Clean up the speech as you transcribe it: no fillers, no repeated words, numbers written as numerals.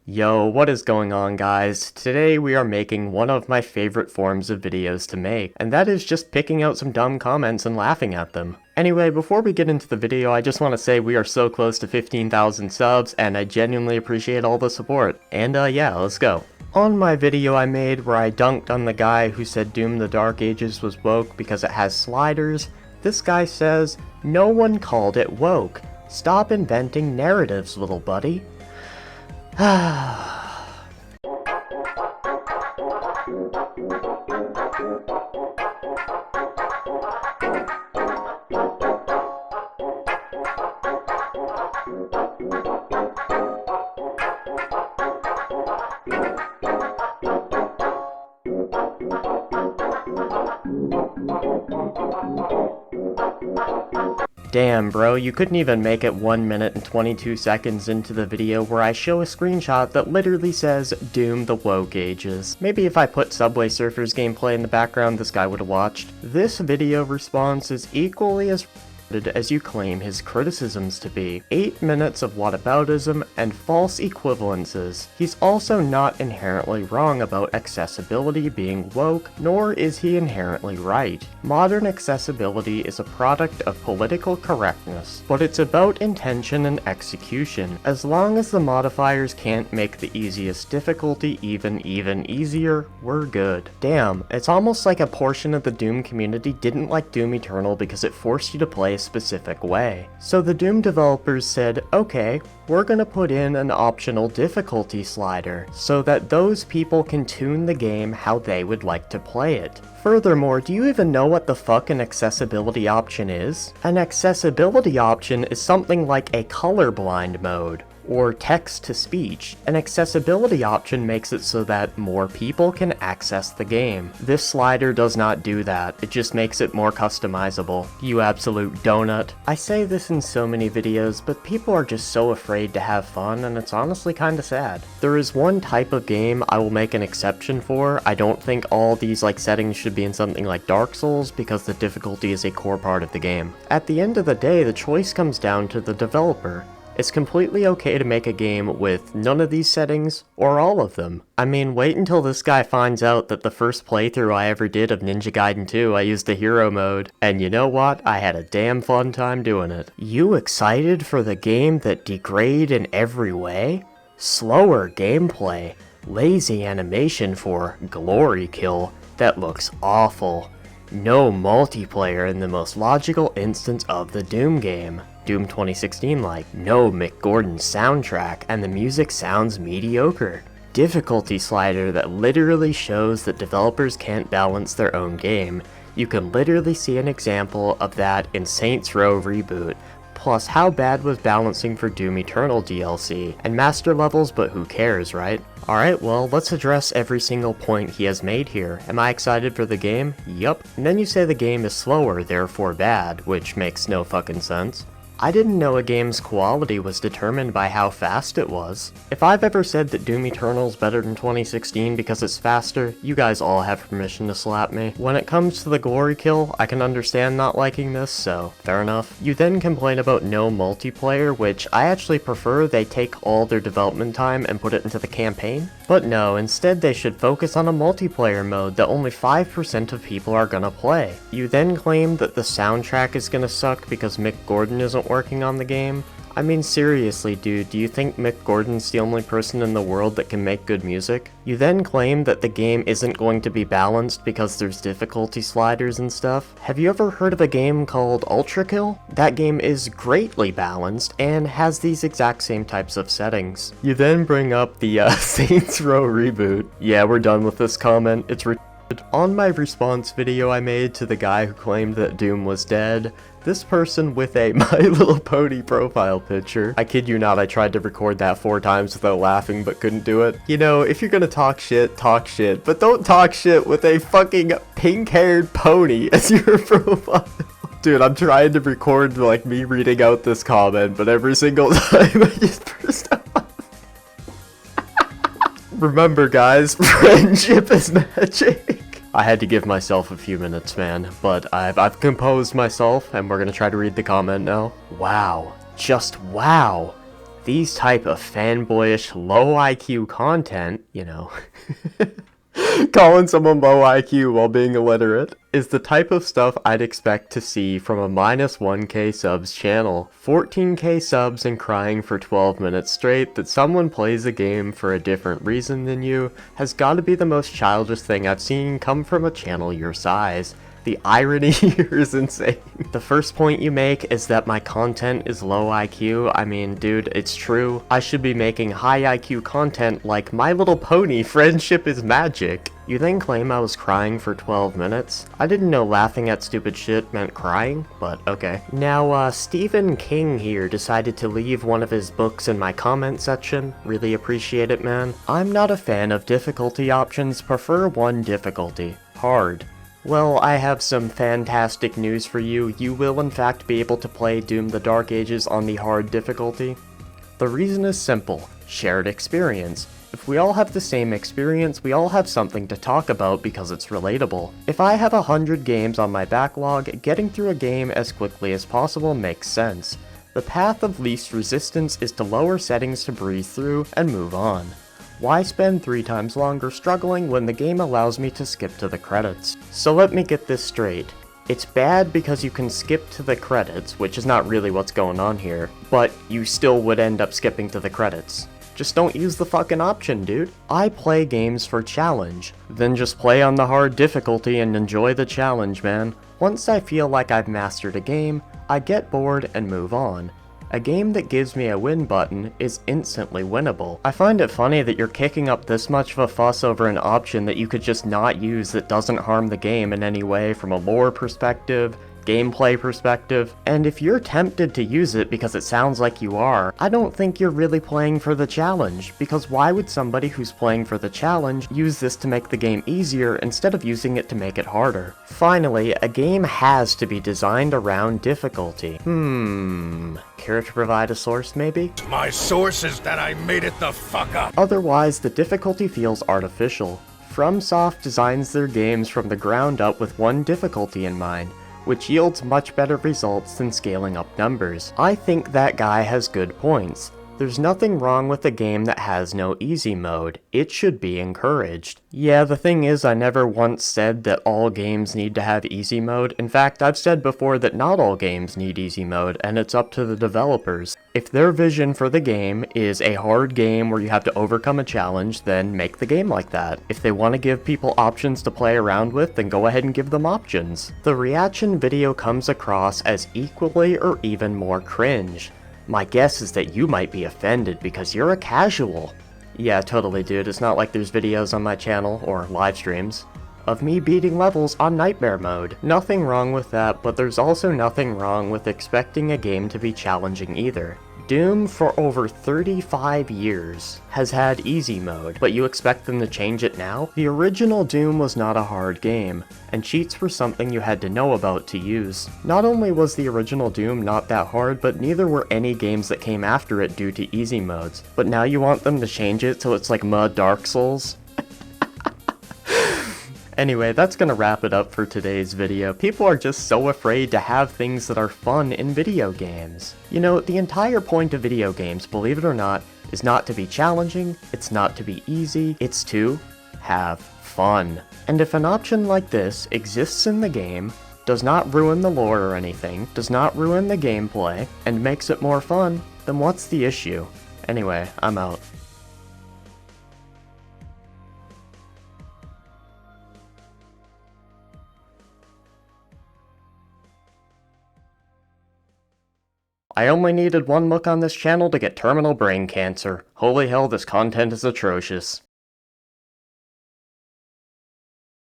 Yo, what is going on, guys? Today we are making one of my favorite forms of videos to make, and that is just picking out some dumb comments and laughing at them. Anyway, before we get into the video, I just want to say we are so close to 15,000 subs, and I genuinely appreciate all the support. And yeah, let's go. On my video I made where I dunked on the guy who said Doom the Dark Ages was woke because it has sliders, this guy says, "No one called it woke. Stop inventing narratives, little buddy." Damn, bro, you couldn't even make it 1 minute and 22 seconds into the video where I show a screenshot that literally says, "Doom the woke ages." Maybe if I put Subway Surfers gameplay in the background, this guy would have watched. This video response is equally as as you claim his criticisms to be. 8 minutes of whataboutism and false equivalences. He's also not inherently wrong about accessibility being woke, nor is he inherently right. Modern accessibility is a product of political correctness, but it's about intention and execution. As long as the modifiers can't make the easiest difficulty even easier, we're good. Damn, it's almost like a portion of the Doom community didn't like Doom Eternal because it forced you to play a specific way. So the Doom developers said, okay, we're gonna put in an optional difficulty slider so that those people can tune the game how they would like to play it. Furthermore, do you even know what the fuck an accessibility option is? An accessibility option is something like a colorblind mode, or text-to-speech. An accessibility option makes it so that more people can access the game. This slider does not do that, it just makes it more customizable. You absolute donut. I say this in so many videos, but people are just so afraid to have fun, and it's honestly kinda sad. There is one type of game I will make an exception for. I don't think all these settings should be in something like Dark Souls, because the difficulty is a core part of the game. At the end of the day, the choice comes down to the developer. It's completely okay to make a game with none of these settings, or all of them. I mean, wait until this guy finds out that the first playthrough I ever did of Ninja Gaiden 2 I used the hero mode, and you know what? I had a damn fun time doing it. You excited for the game that degrade in every way? Slower gameplay, lazy animation for glory kill that looks awful. No multiplayer in the most logical instance of the Doom game. Doom 2016 no Mick Gordon soundtrack and the music sounds mediocre. Difficulty slider that literally shows that developers can't balance their own game. You can literally see an example of that in Saints Row Reboot. Plus, how bad was balancing for Doom Eternal DLC? And master levels, but who cares, right? Alright, well, let's address every single point he has made here. Am I excited for the game? Yup. And then you say the game is slower, therefore bad, which makes no fucking sense. I didn't know a game's quality was determined by how fast it was. If I've ever said that Doom Eternal's better than 2016 because it's faster, you guys all have permission to slap me. When it comes to the glory kill, I can understand not liking this, so fair enough. You then complain about no multiplayer, which I actually prefer they take all their development time and put it into the campaign. But no, instead they should focus on a multiplayer mode that only 5% of people are gonna play. You then claim that the soundtrack is gonna suck because Mick Gordon isn't working on the game. I mean, seriously, dude, do you think Mick Gordon's the only person in the world that can make good music? You then claim that the game isn't going to be balanced because there's difficulty sliders and stuff. Have you ever heard of a game called Ultra Kill? That game is greatly balanced and has these exact same types of settings. You then bring up the Saints Row reboot. Yeah, we're done with this comment. It's on my response video I made to the guy who claimed that Doom was dead, this person with a My Little Pony profile picture. I kid you not, I tried to record that 4 times without laughing but couldn't do it. You know, if you're gonna talk shit, but don't talk shit with a fucking pink-haired pony as your profile. Dude, I'm trying to record me reading out this comment, but every single time I just burst out. Remember guys, friendship is magic. I had to give myself a few minutes, man, but I've composed myself, and we're gonna try to read the comment now. Wow. Just wow. These type of fanboyish, low IQ content, you know, calling someone low IQ while being illiterate, is the type of stuff I'd expect to see from a minus 1k subs channel. 14k subs and crying for 12 minutes straight that someone plays a game for a different reason than you has gotta be the most childish thing I've seen come from a channel your size. The irony here is insane. The first point you make is that my content is low IQ. I mean, dude, it's true. I should be making high IQ content like My Little Pony, Friendship is Magic. You then claim I was crying for 12 minutes? I didn't know laughing at stupid shit meant crying, but okay. Now, Stephen King here decided to leave one of his books in my comment section. Really appreciate it, man. I'm not a fan of difficulty options, prefer one difficulty. Hard. Well, I have some fantastic news for you. You will in fact be able to play Doom the Dark Ages on the hard difficulty. The reason is simple. Shared experience. If we all have the same experience, we all have something to talk about because it's relatable. If I have 100 games on my backlog, getting through a game as quickly as possible makes sense. The path of least resistance is to lower settings to breathe through and move on. Why spend 3 times longer struggling when the game allows me to skip to the credits? So let me get this straight. It's bad because you can skip to the credits, which is not really what's going on here, but you still would end up skipping to the credits. Just don't use the fucking option, dude. I play games for challenge. Then just play on the hard difficulty and enjoy the challenge, man. Once I feel like I've mastered a game, I get bored and move on. A game that gives me a win button is instantly winnable. I find it funny that you're kicking up this much of a fuss over an option that you could just not use that doesn't harm the game in any way from a lore perspective, gameplay perspective, and if you're tempted to use it because it sounds like you are, I don't think you're really playing for the challenge, because why would somebody who's playing for the challenge use this to make the game easier instead of using it to make it harder? Finally, a game has to be designed around difficulty. Care to provide a source, maybe? My source is that I made it the fuck up. Otherwise, the difficulty feels artificial. FromSoft designs their games from the ground up with one difficulty in mind, which yields much better results than scaling up numbers. I think that guy has good points. There's nothing wrong with a game that has no easy mode. It should be encouraged. Yeah, the thing is, I never once said that all games need to have easy mode. In fact, I've said before that not all games need easy mode, and it's up to the developers. If their vision for the game is a hard game where you have to overcome a challenge, then make the game like that. If they want to give people options to play around with, then go ahead and give them options. The reaction video comes across as equally or even more cringe. My guess is that you might be offended because you're a casual. Yeah, totally, dude. It's not like there's videos on my channel, or live streams, of me beating levels on nightmare mode. Nothing wrong with that, but there's also nothing wrong with expecting a game to be challenging either. Doom, for over 35 years, has had easy mode, but you expect them to change it now? The original Doom was not a hard game, and cheats were something you had to know about to use. Not only was the original Doom not that hard, but neither were any games that came after it due to easy modes. But now you want them to change it so it's like Dark Souls? Anyway, that's gonna wrap it up for today's video. People are just so afraid to have things that are fun in video games. You know, the entire point of video games, believe it or not, is not to be challenging, it's not to be easy, it's to have fun. And if an option like this exists in the game, does not ruin the lore or anything, does not ruin the gameplay, and makes it more fun, then what's the issue? Anyway, I'm out. I only needed one look on this channel to get terminal brain cancer. Holy hell, this content is atrocious.